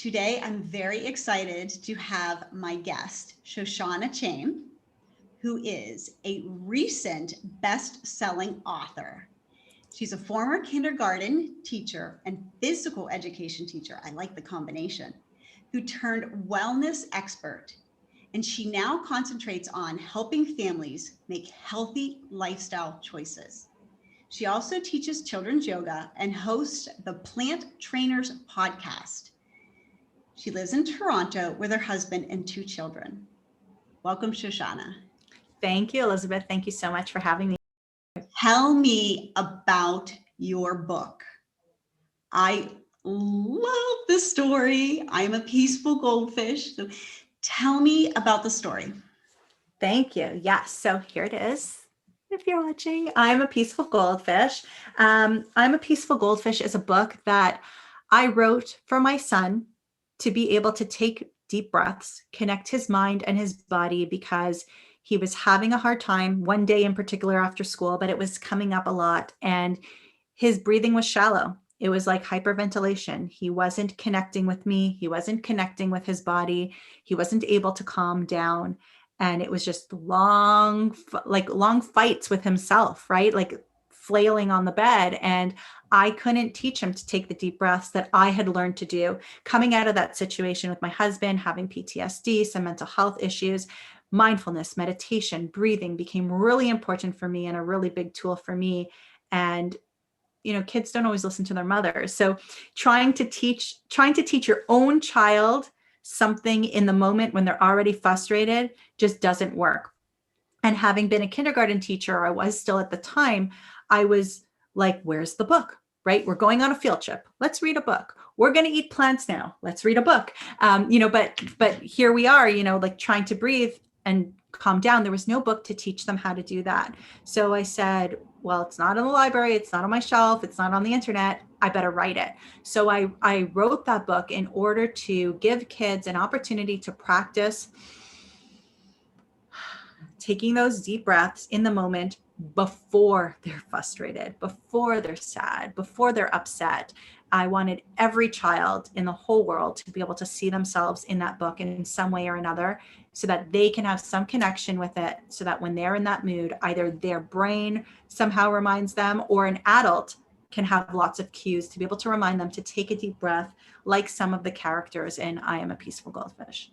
Today, I'm very excited to have my guest, Shoshana Chaim, who is a recent best-selling author. She's a former kindergarten teacher and physical education teacher, I like the combination, who turned wellness expert. And she now concentrates on helping families make healthy lifestyle choices. She also teaches children's yoga and hosts the Plant Trainers podcast. She lives in Toronto with her husband and 2 children. Welcome, Shoshana. Thank you, Elizabeth. Thank you so much for having me. Tell me about your book. I love the story. I'm a peaceful goldfish. So tell me about the story. Thank you. Yes. So here it is. If you're watching, I'm a Peaceful Goldfish. I'm a Peaceful Goldfish is a book that I wrote for my son to be able to take deep breaths, connect his mind and his body, because he was having a hard time one day in particular after school, but it was coming up a lot. And his breathing was shallow. It was like hyperventilation. He wasn't connecting with me. He wasn't connecting with his body. He wasn't able to calm down. And it was just long fights with himself, right? Like flailing on the bed. And I couldn't teach him to take the deep breaths that I had learned to do. Coming out of that situation with my husband, having PTSD, some mental health issues, mindfulness, meditation, breathing became really important for me and a really big tool for me. And kids don't always listen to their mothers. So trying to teach your own child something in the moment when they're already frustrated just doesn't work. And having been a kindergarten teacher, I was still at the time, I was like, where's the book? Right? We're going on a field trip. Let's read a book. We're going to eat plants now. Let's read a book. But here we are, like trying to breathe and calm down. There was no book to teach them how to do that. So I said, well, it's not in the library. It's not on my shelf. It's not on the internet. I better write it. So I wrote that book in order to give kids an opportunity to practice taking those deep breaths in the moment before they're frustrated, before they're sad, before they're upset. I wanted every child in the whole world to be able to see themselves in that book in some way or another, so that they can have some connection with it, so that when they're in that mood, either their brain somehow reminds them, or an adult can have lots of cues to be able to remind them to take a deep breath, like some of the characters in I Am a Peaceful Goldfish.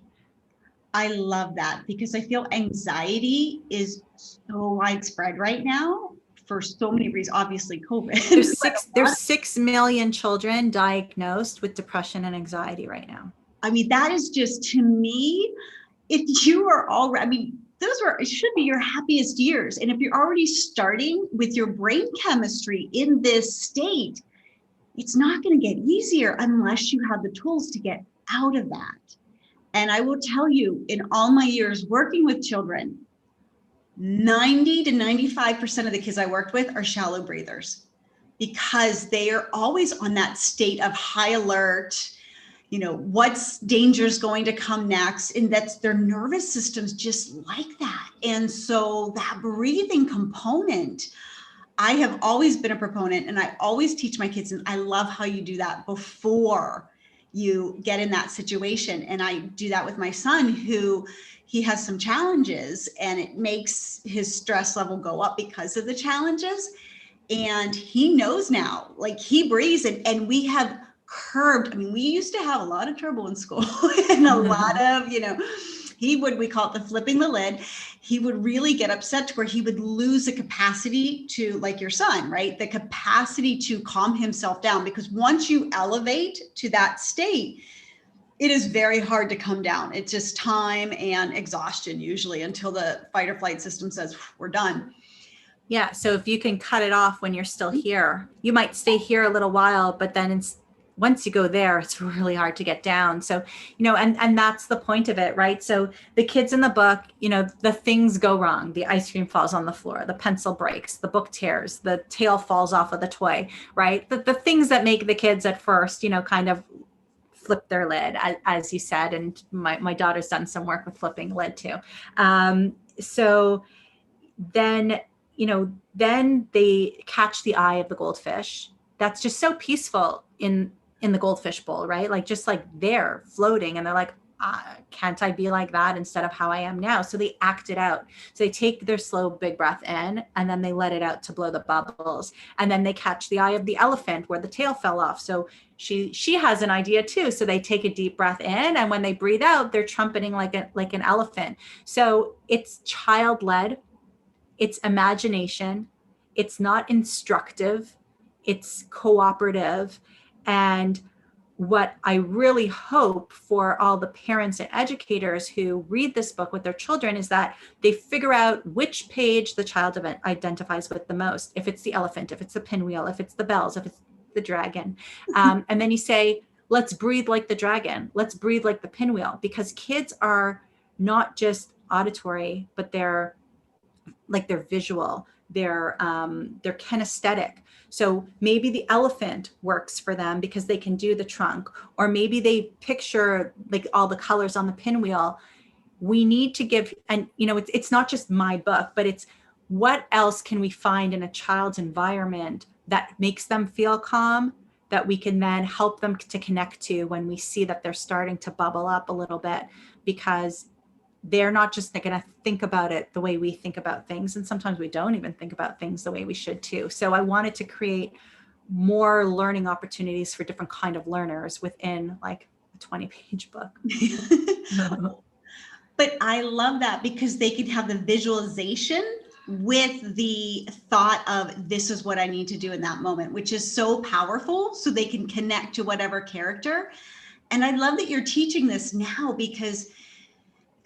I love that, because I feel anxiety is so widespread right now for so many reasons. Obviously, COVID. There's 6 million children diagnosed with depression and anxiety right now. I mean, that is just, to me, if you are already, it should be your happiest years. And if you're already starting with your brain chemistry in this state, it's not going to get easier unless you have the tools to get out of that. And I will tell you, in all my years working with children, 90 to 95% of the kids I worked with are shallow breathers, because they are always on that state of high alert. What's danger's going to come next, and that's their nervous system's just like that. And so that breathing component, I have always been a proponent, and I always teach my kids, and I love how you do that before you get in that situation. And I do that with my son, who he has some challenges, and it makes his stress level go up because of the challenges. And he knows now, like, he breathes, and we have curbed. I mean, we used to have a lot of trouble in school and a lot of, we call it the flipping the lid. He would really get upset to where he would lose the capacity to, like your son, right? The capacity to calm himself down, because once you elevate to that state, it is very hard to come down. It's just time and exhaustion usually, until the fight or flight system says, we're done. Yeah. So if you can cut it off when you're still here, you might stay here a little while, but then once you go there, it's really hard to get down. So, and that's the point of it, right? So the kids in the book, the things go wrong. The ice cream falls on the floor, the pencil breaks, the book tears, the tail falls off of the toy, right? The things that make the kids at first, kind of flip their lid, as you said. And my daughter's done some work with flipping lid too. So then, then they catch the eye of the goldfish. That's just so peaceful in in the goldfish bowl, right? Like just like they're floating and they're like, can't I be like that instead of how I am now? So they act it out. So they take their slow, big breath in and then they let it out to blow the bubbles. And then they catch the eye of the elephant where the tail fell off. So she has an idea too. So they take a deep breath in, and when they breathe out, they're trumpeting like an elephant. So it's child-led, it's imagination, it's not instructive, it's cooperative. And what I really hope for all the parents and educators who read this book with their children is that they figure out which page the child identifies with the most. If it's the elephant, if it's the pinwheel, if it's the bells, if it's the dragon. And then you say, let's breathe like the dragon. Let's breathe like the pinwheel, because kids are not just auditory, but they're visual, they're kinesthetic. So maybe the elephant works for them because they can do the trunk, or maybe they picture like all the colors on the pinwheel. We need to give, and it's not just my book, but it's what else can we find in a child's environment that makes them feel calm, that we can then help them to connect to when we see that they're starting to bubble up a little bit, because they're not just going to think about it the way we think about things. And sometimes we don't even think about things the way we should too. So I wanted to create more learning opportunities for different kind of learners within like a 20-page book. But I love that because they could have the visualization with the thought of this is what I need to do in that moment, which is so powerful, so they can connect to whatever character. And I love that you're teaching this now, because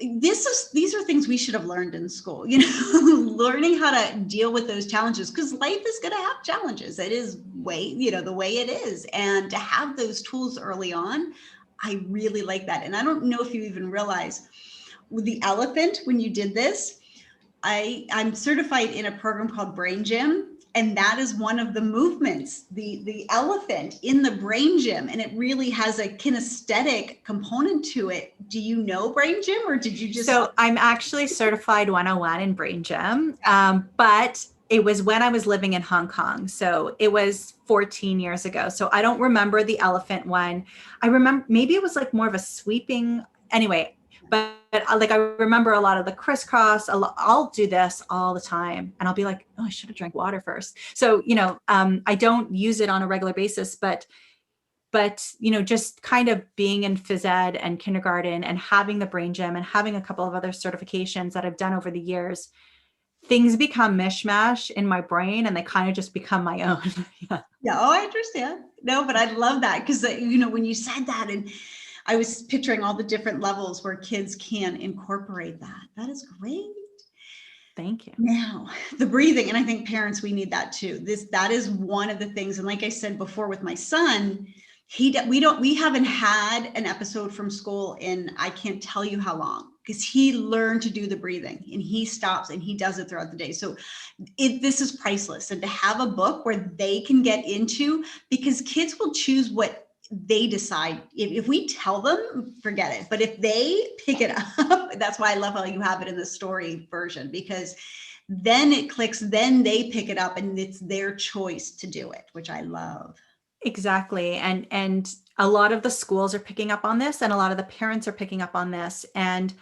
these are things we should have learned in school, learning how to deal with those challenges, because life is going to have challenges. It is the way it is. And to have those tools early on, I really like that. And I don't know if you even realize with the elephant, when you did this, I'm certified in a program called Brain Gym. And that is one of the movements, the elephant in the Brain Gym. And it really has a kinesthetic component to it. Do you know Brain Gym, or did you just? So I'm actually certified 101 in Brain Gym, but it was when I was living in Hong Kong. So it was 14 years ago. So I don't remember the elephant one. I remember maybe it was like more of a sweeping, anyway. But like I remember a lot of the crisscross. I'll do this all the time, and I'll be like, oh, I should have drank water first. So I don't use it on a regular basis, but just kind of being in phys ed and kindergarten and having the Brain Gym and having a couple of other certifications that I've done over the years, things become mishmash in my brain and they kind of just become my own. Yeah, I understand. No, but I love that because when you said that, and I was picturing all the different levels where kids can incorporate that. That is great. Thank you. Now, the breathing, and I think parents, we need that too. That is one of the things. And like I said before with my son, we haven't had an episode from school in, I can't tell you how long, because he learned to do the breathing and he stops and he does it throughout the day. So this is priceless. And to have a book where they can get into, because kids will choose what they decide. If we tell them, forget it. But if they pick it up, that's why I love how you have it in the story version, because then it clicks, then they pick it up and it's their choice to do it, which I love. Exactly. And a lot of the schools are picking up on this, and a lot of the parents are picking up on this. And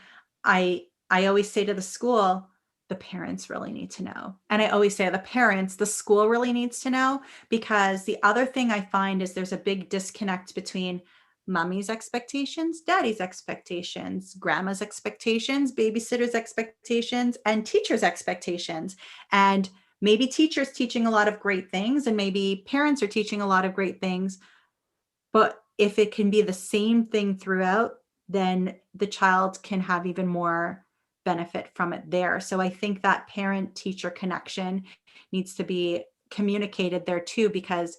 I always say to the school, the parents really need to know. And I always say to the parents, the school really needs to know, because the other thing I find is there's a big disconnect between mommy's expectations, daddy's expectations, grandma's expectations, babysitter's expectations, and teacher's expectations. And maybe teachers teaching a lot of great things, and maybe parents are teaching a lot of great things. But if it can be the same thing throughout, then the child can have even more benefit from it there. So I think that parent-teacher connection needs to be communicated there too, because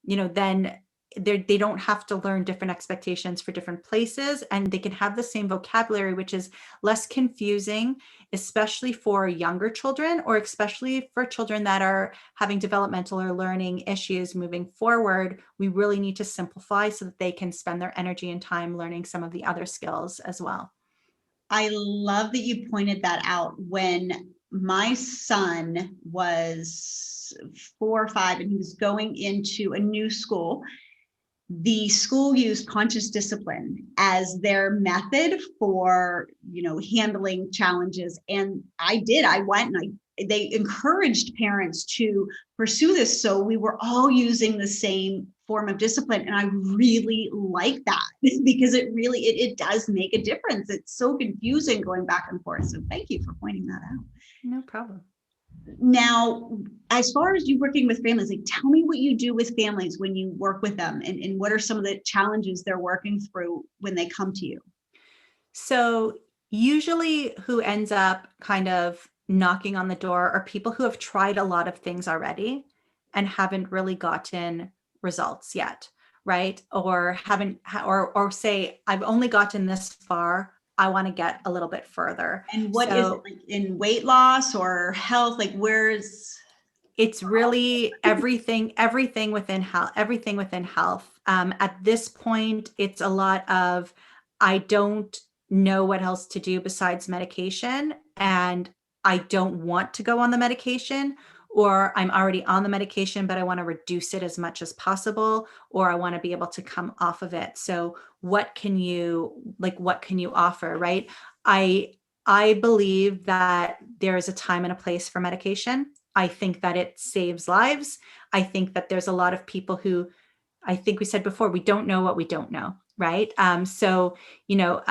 then they don't have to learn different expectations for different places, and they can have the same vocabulary, which is less confusing, especially for younger children, or especially for children that are having developmental or learning issues moving forward. We really need to simplify so that they can spend their energy and time learning some of the other skills as well. I love that you pointed that out. When my son was 4 or 5 and he was going into a new school, the school used conscious discipline as their method for, handling challenges. And I went and they encouraged parents to pursue this. So we were all using the same form of discipline. And I really like that because it does make a difference. It's so confusing going back and forth. So thank you for pointing that out. No problem. Now, as far as you working with families, like tell me what you do with families when you work with them, and what are some of the challenges they're working through when they come to you? So usually who ends up kind of knocking on the door are people who have tried a lot of things already and haven't really gotten results yet, right? Or haven't, or say, I've only gotten this far. I want to get a little bit further. And what is it like in weight loss or health? Like where's it's really everything within health. At this point, it's a lot of, I don't know what else to do besides medication, and I don't want to go on the medication, or I'm already on the medication, but I want to reduce it as much as possible, or I want to be able to come off of it. So what can you offer, right? I believe that there is a time and a place for medication. I think that it saves lives. I think that there's a lot of people who, I think we said before, we don't know what we don't know, right? So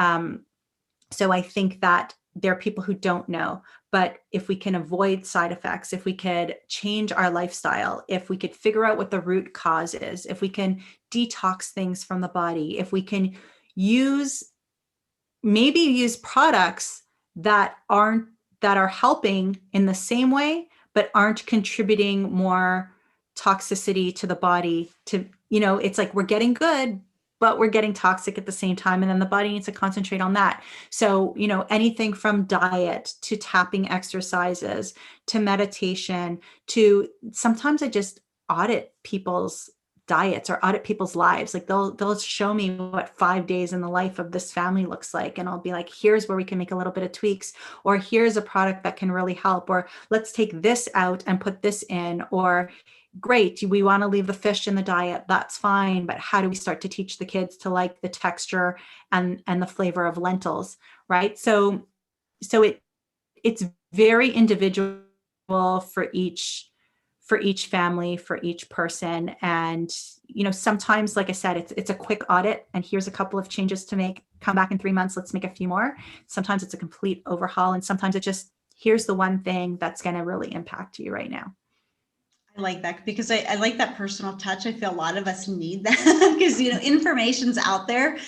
I think that there are people who don't know, but if we can avoid side effects, if we could change our lifestyle, if we could figure out what the root cause is, if we can detox things from the body, if we can maybe use products that are helping in the same way, but aren't contributing more toxicity to the body. It's like we're getting good, but we're getting toxic at the same time. And then the body needs to concentrate on that. So, anything from diet to tapping exercises to meditation to sometimes I just audit people's diets or audit people's lives. Like they'll show me what 5 days in the life of this family looks like. And I'll be like, here's where we can make a little bit of tweaks, or here's a product that can really help, or let's take this out and put this in, or great, we want to leave the fish in the diet. That's fine. But how do we start to teach the kids to like the texture and the flavor of lentils? Right. So it's very individual for each family, for each person. And, sometimes, like I said, it's a quick audit and here's a couple of changes to make, come back in 3 months, let's make a few more. Sometimes it's a complete overhaul. And sometimes it just, here's the one thing that's going to really impact you right now. I like that because I like that personal touch. I feel a lot of us need that because, information's out there,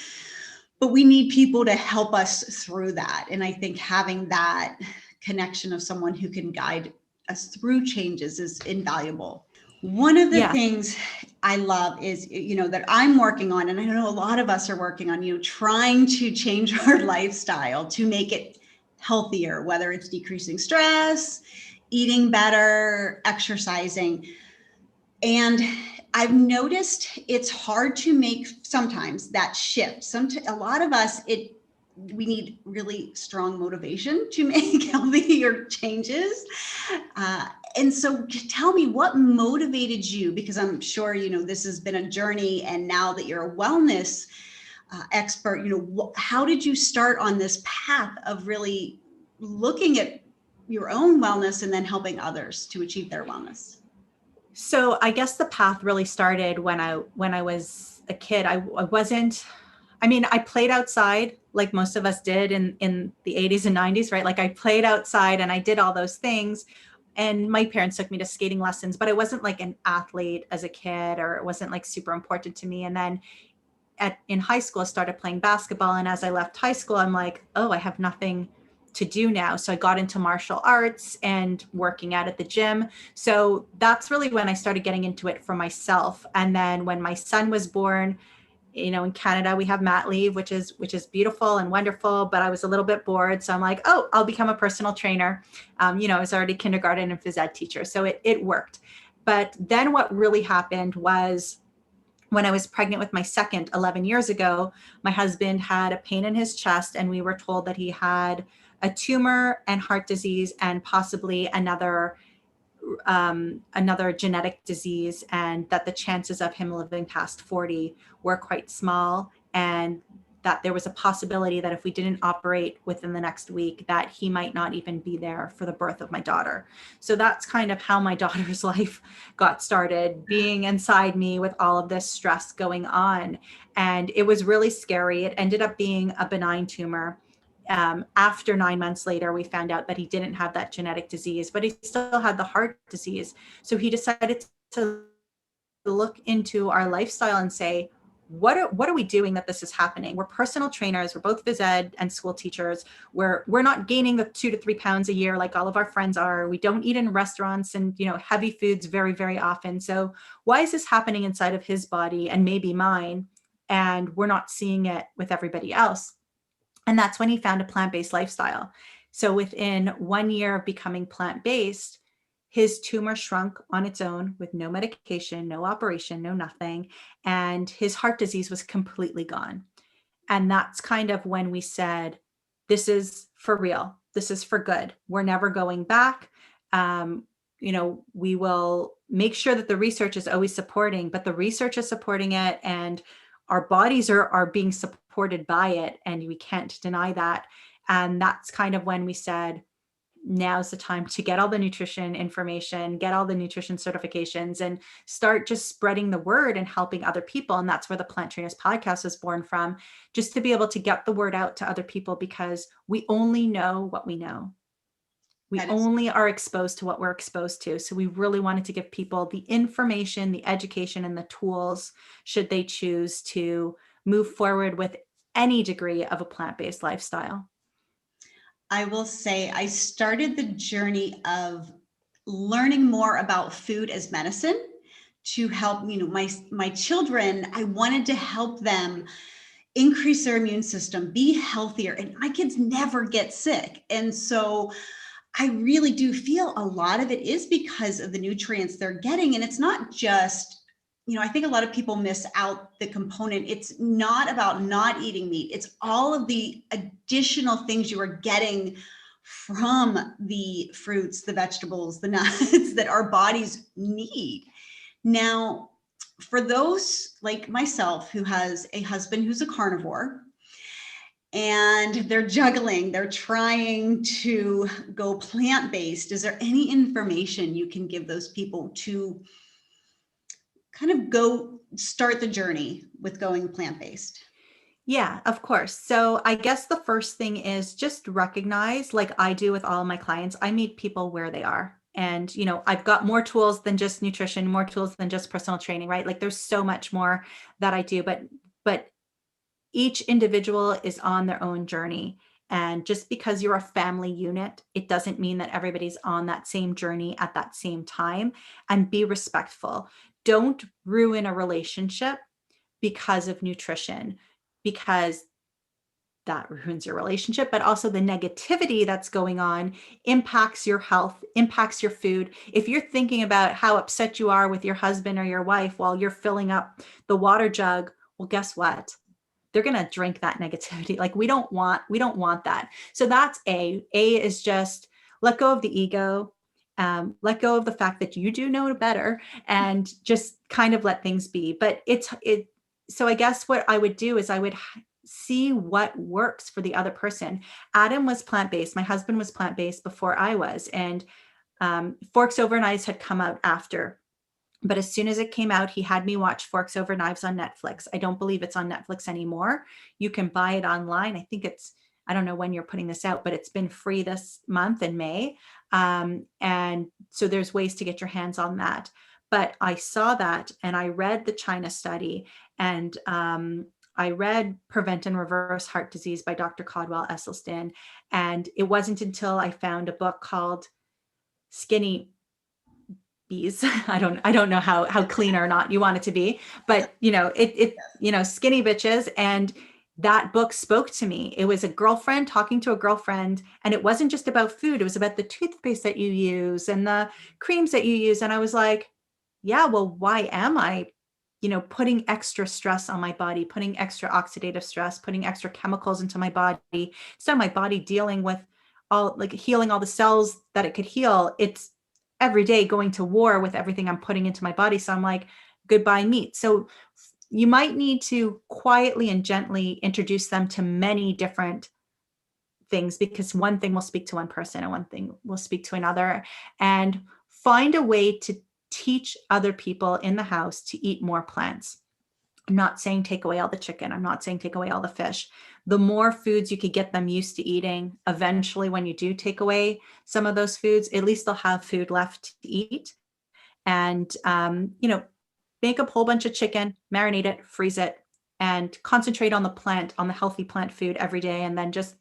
but we need people to help us through that. And I think having that connection of someone who can guide us through changes is invaluable. One of the things I love is, that I'm working on, and I know a lot of us are working on, trying to change our lifestyle to make it healthier, whether it's decreasing stress, eating better, exercising. And I've noticed it's hard to make sometimes that shift. A lot of us, we need really strong motivation to make healthier changes. And so tell me, what motivated you? Because I'm sure, this has been a journey, and now that you're a wellness expert, how did you start on this path of really looking at your own wellness and then helping others to achieve their wellness? So I guess the path really started when I was a kid. I played outside like most of us did in the 80s and 90s, right? Like I played outside and I did all those things. And my parents took me to skating lessons, but I wasn't like an athlete as a kid, or it wasn't like super important to me. And then in high school, I started playing basketball. And as I left high school, I'm like, oh, I have nothing to do now. So I got into martial arts and working out at the gym. So that's really when I started getting into it for myself. And then when my son was born, in Canada, we have mat leave, which is beautiful and wonderful, but I was a little bit bored. So I'm like, oh, I'll become a personal trainer. I was already kindergarten and phys ed teacher. So it worked. But then what really happened was when I was pregnant with my second 11 years ago, my husband had a pain in his chest, and we were told that he had a tumor and heart disease and possibly another another genetic disease, and that the chances of him living past 40 were quite small, and that there was a possibility that if we didn't operate within the next week, that he might not even be there for the birth of my daughter. So that's kind of how my daughter's life got started, being inside me with all of this stress going on. And it was really scary. It ended up being a benign tumor. After 9 months later, we found out that he didn't have that genetic disease, but he still had the heart disease. So he decided to look into our lifestyle and say, what are we doing that this is happening? We're personal trainers. We're both phys ed and school teachers. We're not gaining the 2 to 3 pounds a year like all of our friends are. We don't eat in restaurants and, heavy foods very, very often. So why is this happening inside of his body and maybe mine? And we're not seeing it with everybody else. And that's when he found a plant-based lifestyle. So within 1 year of becoming plant-based, his tumor shrunk on its own with no medication, no operation, no nothing. And his heart disease was completely gone. And that's kind of when we said, this is for real. This is for good. We're never going back. We will make sure that the research is always supporting, but the research is supporting it, and our bodies are being supported by it, and we can't deny that. And that's kind of when we said, now's the time to get all the nutrition information, get all the nutrition certifications, and start just spreading the word and helping other people. And that's where the Plant Trainers podcast was born from, just to be able to get the word out to other people, because we only know what we know. We only are exposed to what we're exposed to. So we really wanted to give people the information, the education, and the tools should they choose to move forward with any degree of a plant-based lifestyle. I will say I started the journey of learning more about food as medicine to help, my children. I wanted to help them increase their immune system, be healthier, and my kids never get sick. And so I really do feel a lot of it is because of the nutrients they're getting. And it's not just, I think a lot of people miss out the component. It's not about not eating meat. It's all of the additional things you are getting from the fruits, the vegetables, the nuts that our bodies need. Now, for those like myself who has a husband who's a carnivore, and they're trying to go plant-based, is there any information you can give those people to kind of go start the journey with going plant-based? Yeah, of course. So I guess the first thing is just recognize, like I do with all of my clients, I meet people where they are. And, I've got more tools than just nutrition, more tools than just personal training, right? Like there's so much more that I do, but each individual is on their own journey. And just because you're a family unit, it doesn't mean that everybody's on that same journey at that same time. And be respectful. Don't ruin a relationship because of nutrition, because that ruins your relationship, but also the negativity that's going on impacts your health, impacts your food. If you're thinking about how upset you are with your husband or your wife while you're filling up the water jug, well, guess what? They're going to drink that negativity. Like we don't want that. So that's A is just let go of the ego, let go of the fact that you do know better, and just kind of let things be. But so I guess what I would do is I would see what works for the other person. Adam was plant-based. My husband was plant-based before I was, and Forks Over Knives had come out after. But as soon as it came out, he had me watch Forks Over Knives on Netflix. I don't believe it's on Netflix anymore. You can buy it online. I think I don't know when you're putting this out, but it's been free this month in May. And so there's ways to get your hands on that. But I saw that and I read the China study, and I read Prevent and Reverse Heart Disease by Dr. Caldwell Esselstyn. And it wasn't until I found a book called Skinny Bees. I don't know how clean or not you want it to be, but Skinny Bitches. And that book spoke to me. It was a girlfriend talking to a girlfriend, and it wasn't just about food. It was about the toothpaste that you use and the creams that you use. And I was like, yeah, well, why am I, putting extra stress on my body, putting extra oxidative stress, putting extra chemicals into my body, instead of my body dealing with all, like healing all the cells that it could heal? every day going to war with everything I'm putting into my body. So I'm like, goodbye meat. So you might need to quietly and gently introduce them to many different things, because one thing will speak to one person and one thing will speak to another, and find a way to teach other people in the house to eat more plants. I'm not saying take away all the chicken. I'm not saying take away all the fish. The more foods you could get them used to eating, eventually when you do take away some of those foods, at least they'll have food left to eat. And, make a whole bunch of chicken, marinate it, freeze it, and concentrate on the plant, on the healthy plant food every day. And then just,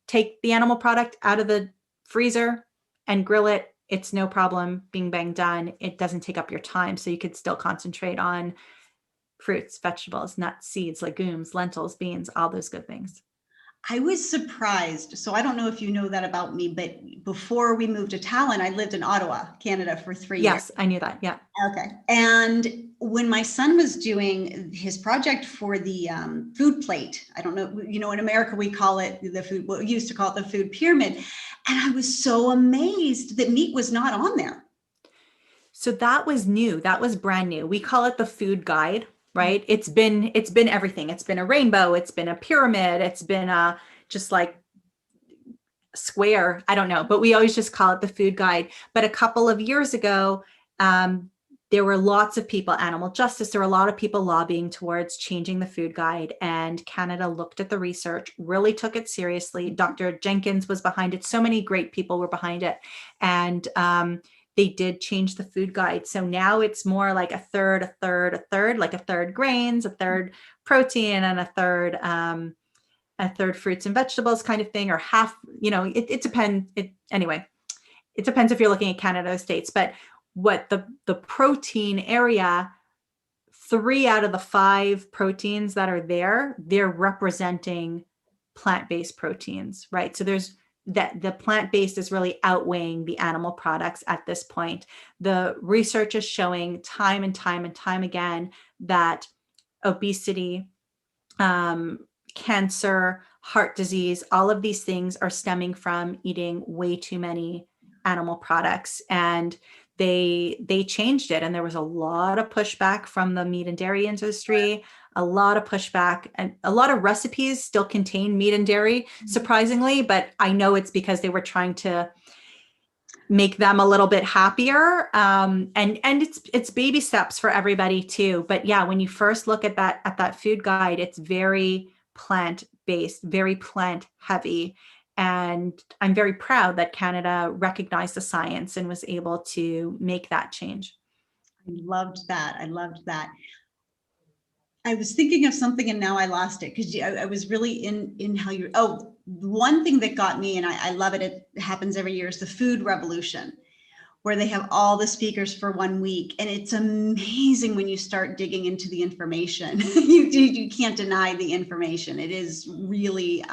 take the animal product out of the freezer and grill it. It's no problem, bing, bang, done. It doesn't take up your time. So you could still concentrate on fruits, vegetables, nuts, seeds, legumes, lentils, beans, all those good things. I was surprised. So I don't know if you know that about me, but before we moved to Talon, I lived in Ottawa, Canada for 3 years. Yes, I knew that. Yeah. Okay. And when my son was doing his project for the food plate, I don't know, in America, we call it the food, we used to call it the food pyramid. And I was so amazed that meat was not on there. So that was new. That was brand new. We call it the food guide, right? It's been everything. It's been a rainbow. It's been a pyramid. It's been a just like square. I don't know, but we always just call it the food guide. But a couple of years ago, there were lots of people, animal justice, there were a lot of people lobbying towards changing the food guide, and Canada looked at the research, really took it seriously. Dr. Jenkins was behind it. So many great people were behind it. And they did change the food guide. So now it's more like a third, like a third grains, a third protein, and a third fruits and vegetables kind of thing, or half, it depends. Anyway, it depends if you're looking at Canada or States, but what the protein area, 3 out of the 5 proteins that are there, they're representing plant-based proteins, right? So there's that the plant-based is really outweighing the animal products at this point. The research is showing time and time and time again that obesity, cancer, heart disease, all of these things are stemming from eating way too many animal products. And they changed it. And there was a lot of pushback from the meat and dairy industry, a lot of pushback, and a lot of recipes still contain meat and dairy, surprisingly, but I know it's because they were trying to make them a little bit happier. And it's baby steps for everybody too. But yeah, when you first look at that food guide, it's very plant-based, very plant heavy. And I'm very proud that Canada recognized the science and was able to make that change. I loved that. I was thinking of something and now I lost it, because I was really in how you, one thing that got me, and I love it, it happens every year, is the food revolution, where they have all the speakers for 1 week. And it's amazing when you start digging into the information. You can't deny the information. It is really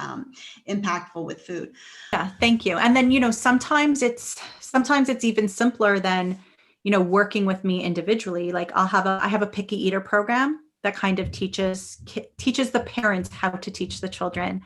impactful with food. Yeah, thank you. And then, sometimes it's even simpler than, working with me individually. Like I have a picky eater program that kind of teaches the parents how to teach the children,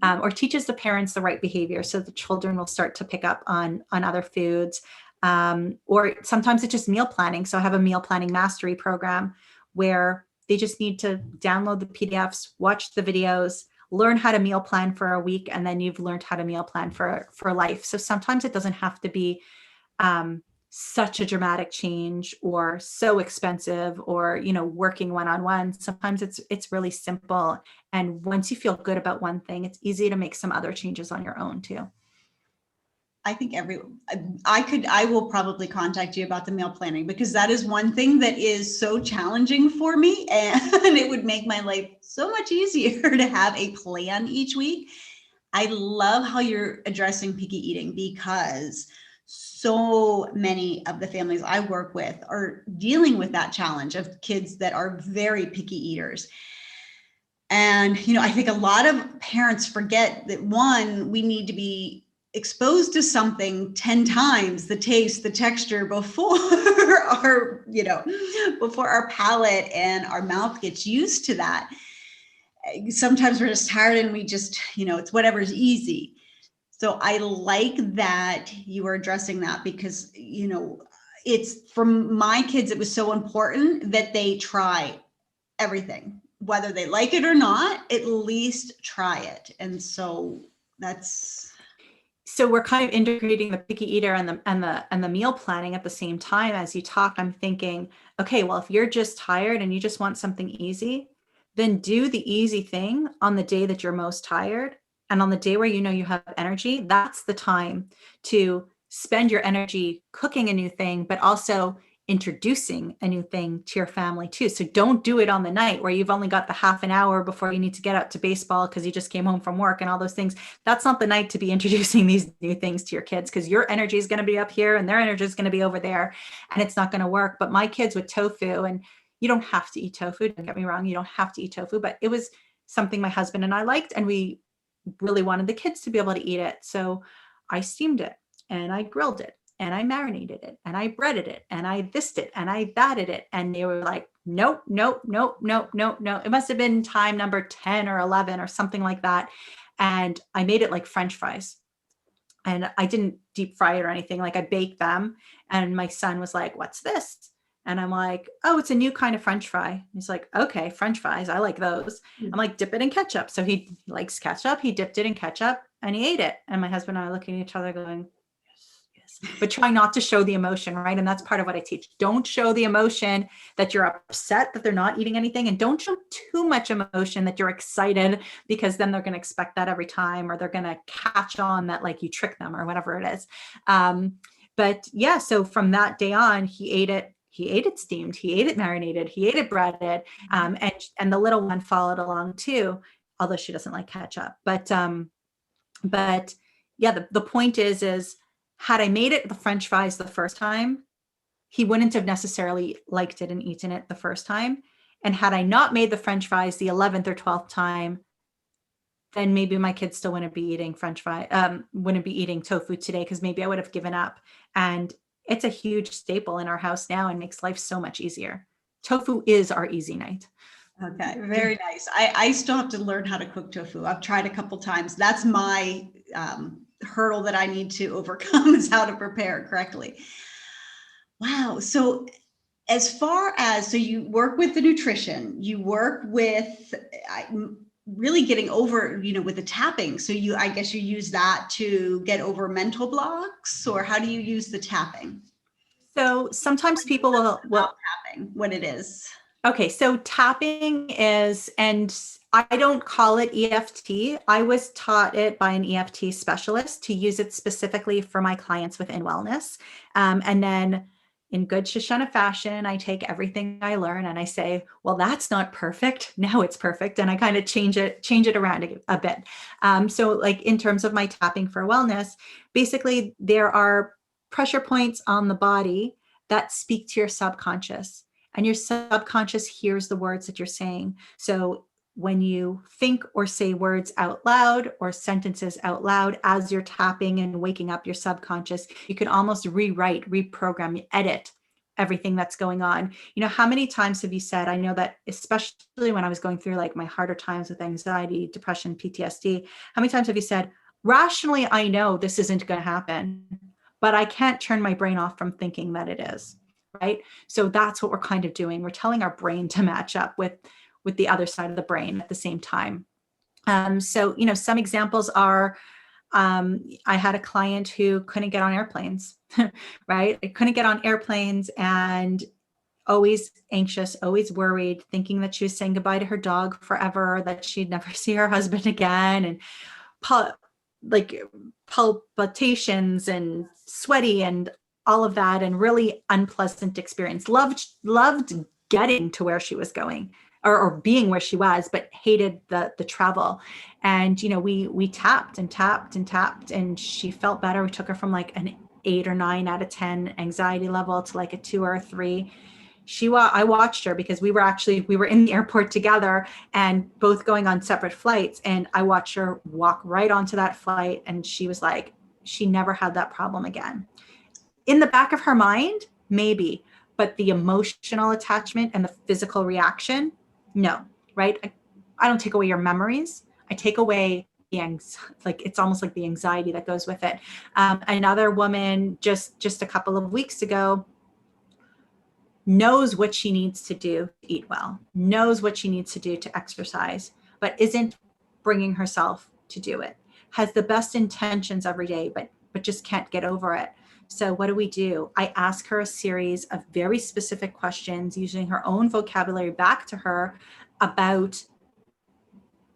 or teaches the parents the right behavior, so the children will start to pick up on other foods. Or sometimes it's just meal planning. So I have a meal planning mastery program where they just need to download the PDFs, watch the videos, learn how to meal plan for a week, and then you've learned how to meal plan for life. So sometimes it doesn't have to be such a dramatic change or so expensive, or working one-on-one. Sometimes it's really simple. And once you feel good about one thing, it's easy to make some other changes on your own too. I think I will probably contact you about the meal planning, because that is one thing that is so challenging for me, and it would make my life so much easier to have a plan each week. I love how you're addressing picky eating, because so many of the families I work with are dealing with that challenge of kids that are very picky eaters. And, I think a lot of parents forget that, one, we need to be exposed to something 10 times the taste, the texture before before our palate and our mouth gets used to that. Sometimes we're just tired and we just, it's whatever's easy. So I like that you are addressing that because, it's from my kids, it was so important that they try everything, whether they like it or not, at least try it. And so that's, So we're kind of integrating the picky eater and the meal planning at the same time. As you talk, I'm thinking, okay, well, if you're just tired and you just want something easy, then do the easy thing on the day that you're most tired. And on the day where you know you have energy, that's the time to spend your energy cooking a new thing, but also introducing a new thing to your family too. So don't do it on the night where you've only got the half an hour before you need to get out to baseball because you just came home from work and all those things. That's not the night to be introducing these new things to your kids, because your energy is going to be up here and their energy is going to be over there, and it's not going to work. But my kids with tofu, and you don't have to eat tofu, don't get me wrong, you don't have to eat tofu, but it was something my husband and I liked, and we really wanted the kids to be able to eat it. So I steamed it and I grilled it and I marinated it and I breaded it and I thised it and I batted it. And they were like, nope, nope, nope, nope, nope, nope. It must have been time number 10 or 11 or something like that. And I made it like French fries. And I didn't deep fry it or anything. Like, I baked them. And my son was like, what's this? And I'm like, oh, it's a new kind of French fry. He's like, okay, French fries, I like those. I'm like, dip it in ketchup. So he likes ketchup. He dipped it in ketchup and he ate it. And my husband and I are looking at each other going, yes, yes. But try not to show the emotion, right? And that's part of what I teach. Don't show the emotion that you're upset that they're not eating anything. And don't show too much emotion that you're excited, because then they're going to expect that every time, or they're going to catch on that like you trick them or whatever it is. But yeah, so from that day on, he ate it. He ate it steamed. He ate it marinated. He ate it breaded. And the little one followed along too, although she doesn't like ketchup. But yeah, the point is had I made it the French fries the first time, he wouldn't have necessarily liked it and eaten it the first time. And had I not made the French fries the 11th or 12th time, then maybe my kids still wouldn't be eating French fry, wouldn't be eating tofu today, because maybe I would have given up. And it's a huge staple in our house now and makes life so much easier. Tofu is our easy night. okay, very nice. I still have to learn how to cook tofu. I've tried a couple times. That's my hurdle that I need to overcome, is how to prepare it correctly. Wow. So as far as, so you work with the nutrition, you work with really getting over, with the tapping. So I guess you use that to get over mental blocks, or how do you use the tapping? So sometimes people will Tapping, what it is. Okay, so tapping is, and I don't call it EFT. I was taught it by an EFT specialist to use it specifically for my clients within wellness. And then in good Shoshana fashion, I take everything I learn and I say, well, that's not perfect. Now it's perfect. And I kind of change it around a bit. So like in terms of my tapping for wellness, basically there are pressure points on the body that speak to your subconscious. And your subconscious hears the words that you're saying. So when you think or say words out loud or sentences out loud as you're tapping and waking up your subconscious, you can almost rewrite, reprogram, edit everything that's going on. How many times have you said, I know that especially when I was going through like my harder times with anxiety, depression, PTSD, how many times have you said, rationally, I know this isn't going to happen, but I can't turn my brain off from thinking that it is. Right. So that's what we're kind of doing. We're telling our brain to match up with the other side of the brain at the same time. So, some examples are, I had a client who couldn't get on airplanes, right? I couldn't get on airplanes and always anxious, always worried, thinking that she was saying goodbye to her dog forever, that she'd never see her husband again. And like palpitations and sweaty and all of that, and really unpleasant experience. Loved getting to where she was going, or being where she was, but hated the travel. And we tapped and tapped and tapped, and she felt better. We took her from like an 8 or 9 out of 10 anxiety level to like a 2 or a 3. I watched her, because we were in the airport together and both going on separate flights. And I watched her walk right onto that flight. And she was like, she never had that problem again. In the back of her mind, maybe, but the emotional attachment and the physical reaction, no, right? I don't take away your memories. I take away like it's almost like the anxiety that goes with it. Another woman just a couple of weeks ago knows what she needs to do to eat well, knows what she needs to do to exercise, but isn't bringing herself to do it. Has the best intentions every day, but just can't get over it. So what do? I ask her a series of very specific questions using her own vocabulary back to her about,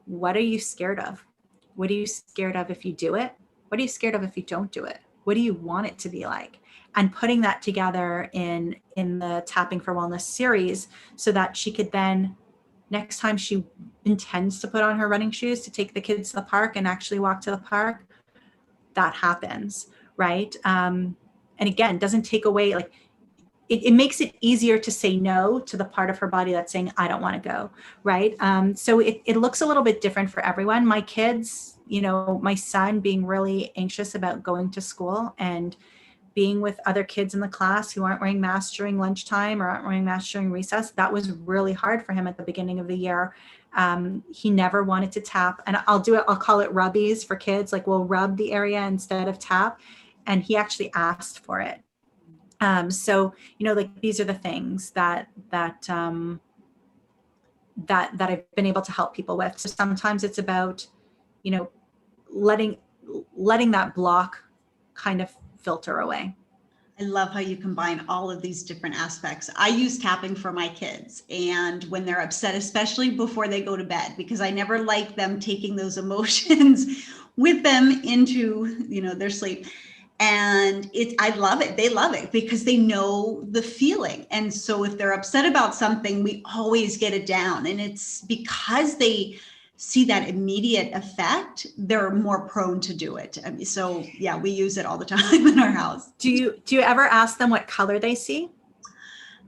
what are you scared of? What are you scared of if you do it? What are you scared of if you don't do it? What do you want it to be like? And putting that together in the Tapping for Wellness series, so that she could then, next time she intends to put on her running shoes to take the kids to the park and actually walk to the park, that happens, right? And again, doesn't take away, like, it makes it easier to say no to the part of her body that's saying, I don't want to go, right? So it looks a little bit different for everyone. My kids, my son being really anxious about going to school and being with other kids in the class who aren't wearing masks during lunchtime or aren't wearing masks during recess, that was really hard for him at the beginning of the year. He never wanted to tap, and I'll call it rubbies for kids. Like, we'll rub the area instead of tap. And he actually asked for it. So, like, these are the things that I've been able to help people with. So sometimes it's about, letting that block kind of filter away. I love how you combine all of these different aspects. I use tapping for my kids, and when they're upset, especially before they go to bed, because I never like them taking those emotions with them into, their sleep. And I love it. They love it because they know the feeling. And so if they're upset about something, we always get it down. And it's because they see that immediate effect, they're more prone to do it. I mean, so yeah, we use it all the time in our house. Do you ever ask them what color they see?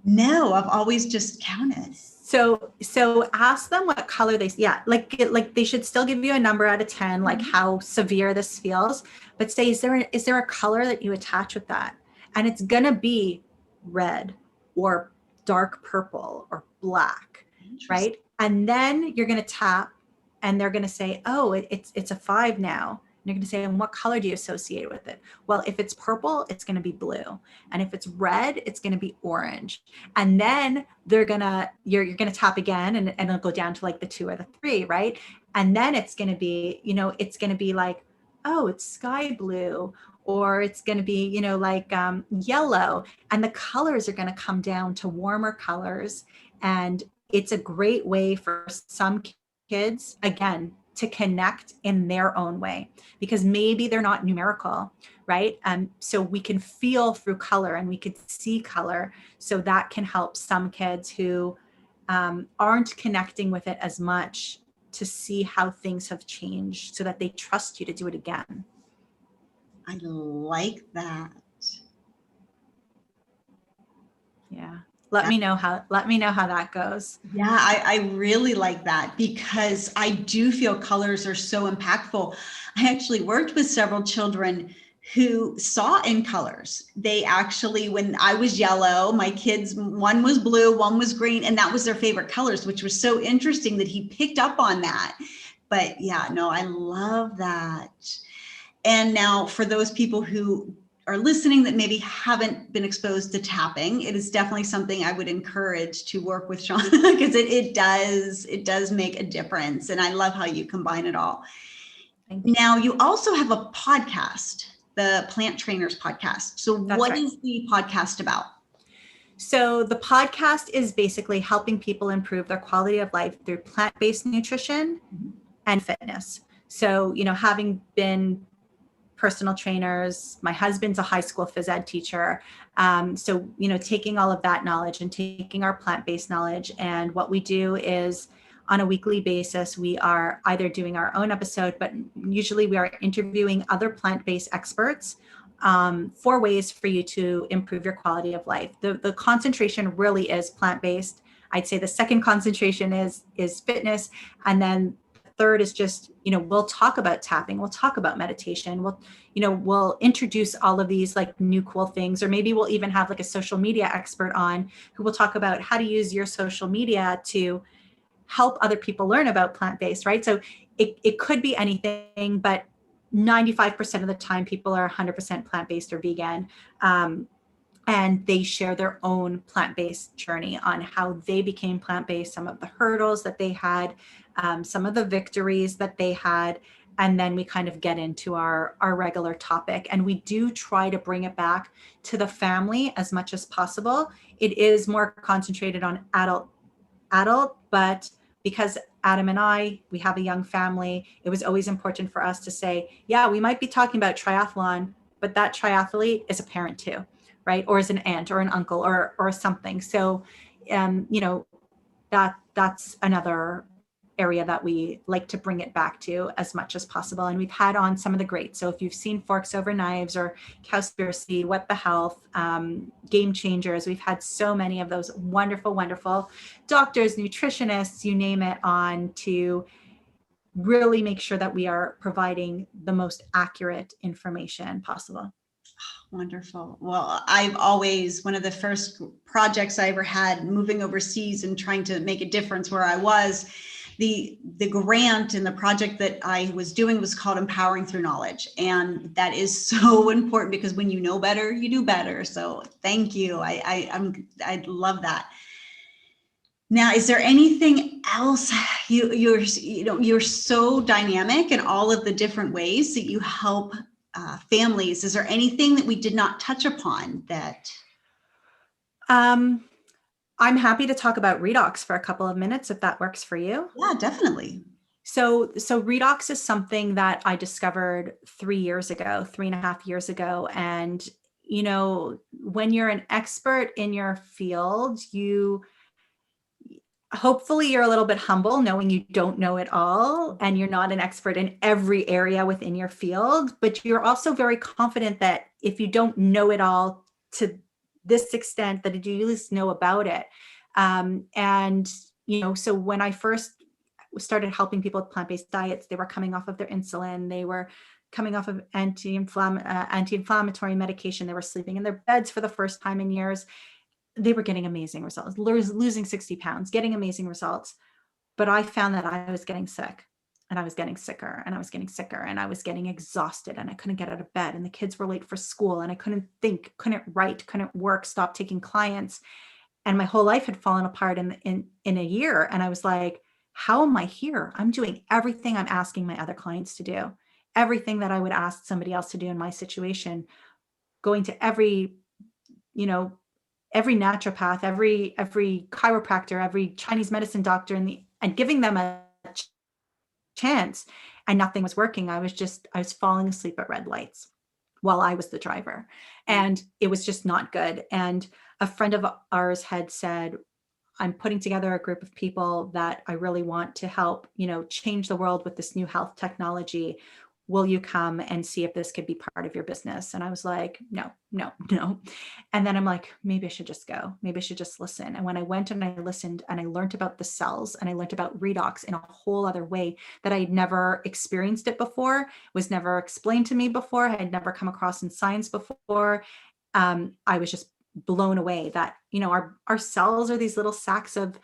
No, I've always just counted. So ask them what color they see. Yeah, like they should still give you a number out of 10, like how severe this feels, but say, is there a color that you attach with that? And it's gonna be red or dark purple or black, right? And then you're gonna tap, and they're gonna say, oh, it's a 5 now. And you're going to say, and what color do you associate with it? Well, if it's purple, it's going to be blue. And if it's red, it's going to be orange. And then you're going to tap again, and it'll go down to like the 2 or the 3, right? And then it's going to be, it's going to be like, oh, it's sky blue, or it's going to be, like yellow. And the colors are going to come down to warmer colors. And it's a great way for some kids, again, to connect in their own way, because maybe they're not numerical, right? So we can feel through color, and we could see color. So that can help some kids who aren't connecting with it as much to see how things have changed, so that they trust you to do it again. I like that. Yeah. Let me know how that goes. Yeah, I really like that, because I do feel colors are so impactful. I actually worked with several children who saw in colors. They actually, when I was yellow, my kids, one was blue, one was green, and that was their favorite colors, which was so interesting that he picked up on that. But yeah, no, I love that. And now for those people who are listening that maybe haven't been exposed to tapping, it is definitely something I would encourage to work with Shoshana, because it does make a difference. And I love how you combine it all. Now, you also have a podcast, the Plant Trainers podcast. So what is the podcast about? So the podcast is basically helping people improve their quality of life through plant-based nutrition and fitness. So, having been personal trainers, my husband's a high school phys ed teacher. So, taking all of that knowledge and taking our plant-based knowledge, and what we do is on a weekly basis, we are either doing our own episode, but usually we are interviewing other plant-based experts for ways for you to improve your quality of life. The concentration really is plant-based. I'd say the second concentration is fitness. And then third is just, we'll talk about tapping, we'll talk about meditation, we'll introduce all of these like new cool things, or maybe we'll even have like a social media expert on who will talk about how to use your social media to help other people learn about plant-based, right? So it could be anything, but 95% of the time people are 100% plant-based or vegan. And they share their own plant-based journey on how they became plant-based, some of the hurdles that they had, some of the victories that they had. And then we kind of get into our regular topic. And we do try to bring it back to the family as much as possible. It is more concentrated on adult, but because Adam and we have a young family, it was always important for us to say, yeah, we might be talking about triathlon, but that triathlete is a parent too, right? Or is an aunt or an uncle or something. So, that's another area that we like to bring it back to as much as possible. And we've had on some of the greats. So if you've seen Forks Over Knives or Cowspiracy, What the Health, Game Changers, we've had so many of those wonderful, wonderful doctors, nutritionists, you name it, on to really make sure that we are providing the most accurate information possible. Wonderful. Well, one of the first projects I ever had moving overseas and trying to make a difference where I was, the grant and the project that I was doing was called Empowering Through Knowledge. And that is so important because when you know better, you do better. So thank you. I love that. Now, is there anything else? You're so dynamic in all of the different ways that you help families. Is there anything that we did not touch upon that? I'm happy to talk about redox for a couple of minutes if that works for you. Yeah, definitely. So redox is something that I discovered 3.5 years ago. And, when you're an expert in your field, hopefully you're a little bit humble knowing you don't know it all and you're not an expert in every area within your field, but you're also very confident that if you don't know it all to this extent, that you at least know about it. So when I first started helping people with plant-based diets, they were coming off of their insulin, they were coming off of anti-inflammatory medication, they were sleeping in their beds for the first time in years. They were getting amazing results, losing 60 pounds, getting amazing results. But I found that I was getting sick and I was getting sicker and I was getting sicker and I was getting exhausted and I couldn't get out of bed and the kids were late for school and I couldn't think, couldn't write, couldn't work, stopped taking clients. And my whole life had fallen apart in a year. And I was like, how am I here? I'm doing everything I'm asking my other clients to do, everything that I would ask somebody else to do in my situation, going to every naturopath, every chiropractor, every Chinese medicine doctor, and giving them a chance, and nothing was working. I was falling asleep at red lights while I was the driver, and it was just not good. And a friend of ours had said, I'm putting together a group of people that I really want to help, change the world with this new health technology. Will you come and see if this could be part of your business? And I was like, no. And then I'm like, maybe I should just go. Maybe I should just listen. And when I went and I listened and I learned about the cells and I learned about redox in a whole other way that I had never experienced it before, was never explained to me before, I had never come across in science before. I was just blown away that, our cells are these little sacks of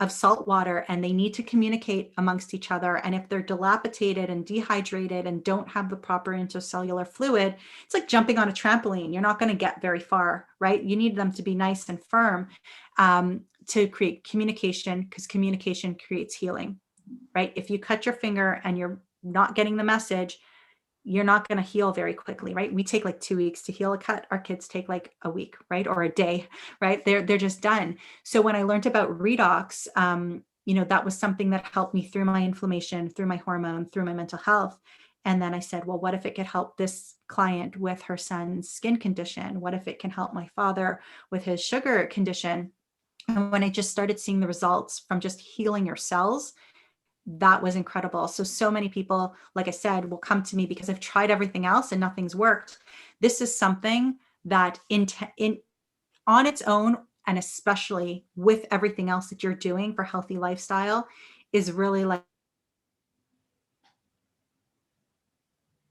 salt water and they need to communicate amongst each other. And if they're dilapidated and dehydrated and don't have the proper intercellular fluid, it's like jumping on a trampoline. You're not going to get very far, right? You need them to be nice and firm to create communication, because communication creates healing, right? If you cut your finger and you're not getting the message, you're not going to heal very quickly, right? We take like 2 weeks to heal a cut. Our kids take like a week, right? Or a day, right? They're just done. So when I learned about redox, that was something that helped me through my inflammation, through my hormone, through my mental health. And then I said, well, what if it could help this client with her son's skin condition? What if it can help my father with his sugar condition? And when I just started seeing the results from just healing your cells, that was incredible. So many people, like I said, will come to me because I've tried everything else and nothing's worked. This is something that on its own, and especially with everything else that you're doing for healthy lifestyle, is really like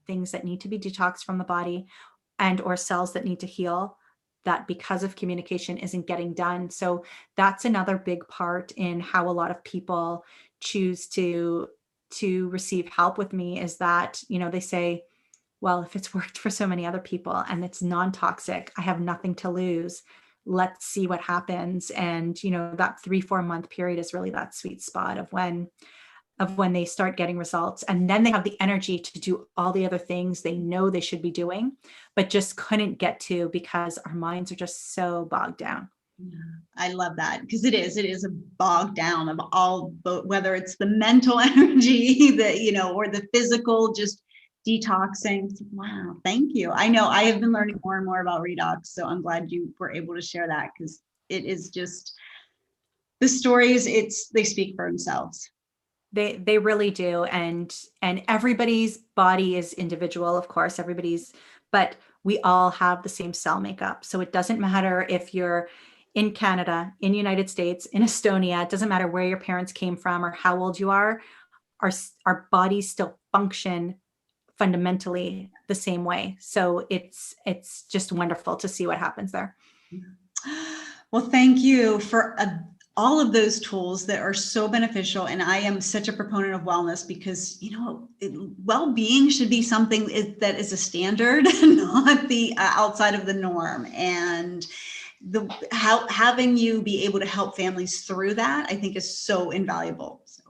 things that need to be detoxed from the body and or cells that need to heal, that because of communication isn't getting done. So that's another big part in how a lot of people choose to receive help with me, is that, they say, well, if it's worked for so many other people and it's non-toxic, I have nothing to lose. Let's see what happens. And, that 3-4 month period is really that sweet spot of when they start getting results. And then they have the energy to do all the other things they know they should be doing, but just couldn't get to because our minds are just so bogged down. Yeah, I love that, because it is a bog down of all, whether it's the mental energy, or the physical, just detoxing. Wow, thank you. I know I have been learning more and more about redox, so I'm glad you were able to share that, because it is just, the stories, they speak for themselves. They really do. And everybody's body is individual, of course, but we all have the same cell makeup. So it doesn't matter if you're in Canada, in United States, in Estonia, it doesn't matter where your parents came from or how old you are, our bodies still function fundamentally the same way. So it's just wonderful to see what happens there. Well, thank you for all of those tools that are so beneficial. And I am such a proponent of wellness, because, well-being should be something that is a standard, not the outside of the norm. And having you be able to help families through that, I think, is so invaluable. So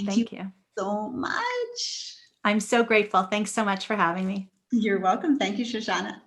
thank you so much. I'm so grateful. Thanks so much for having me. You're welcome. Thank you, Shoshana.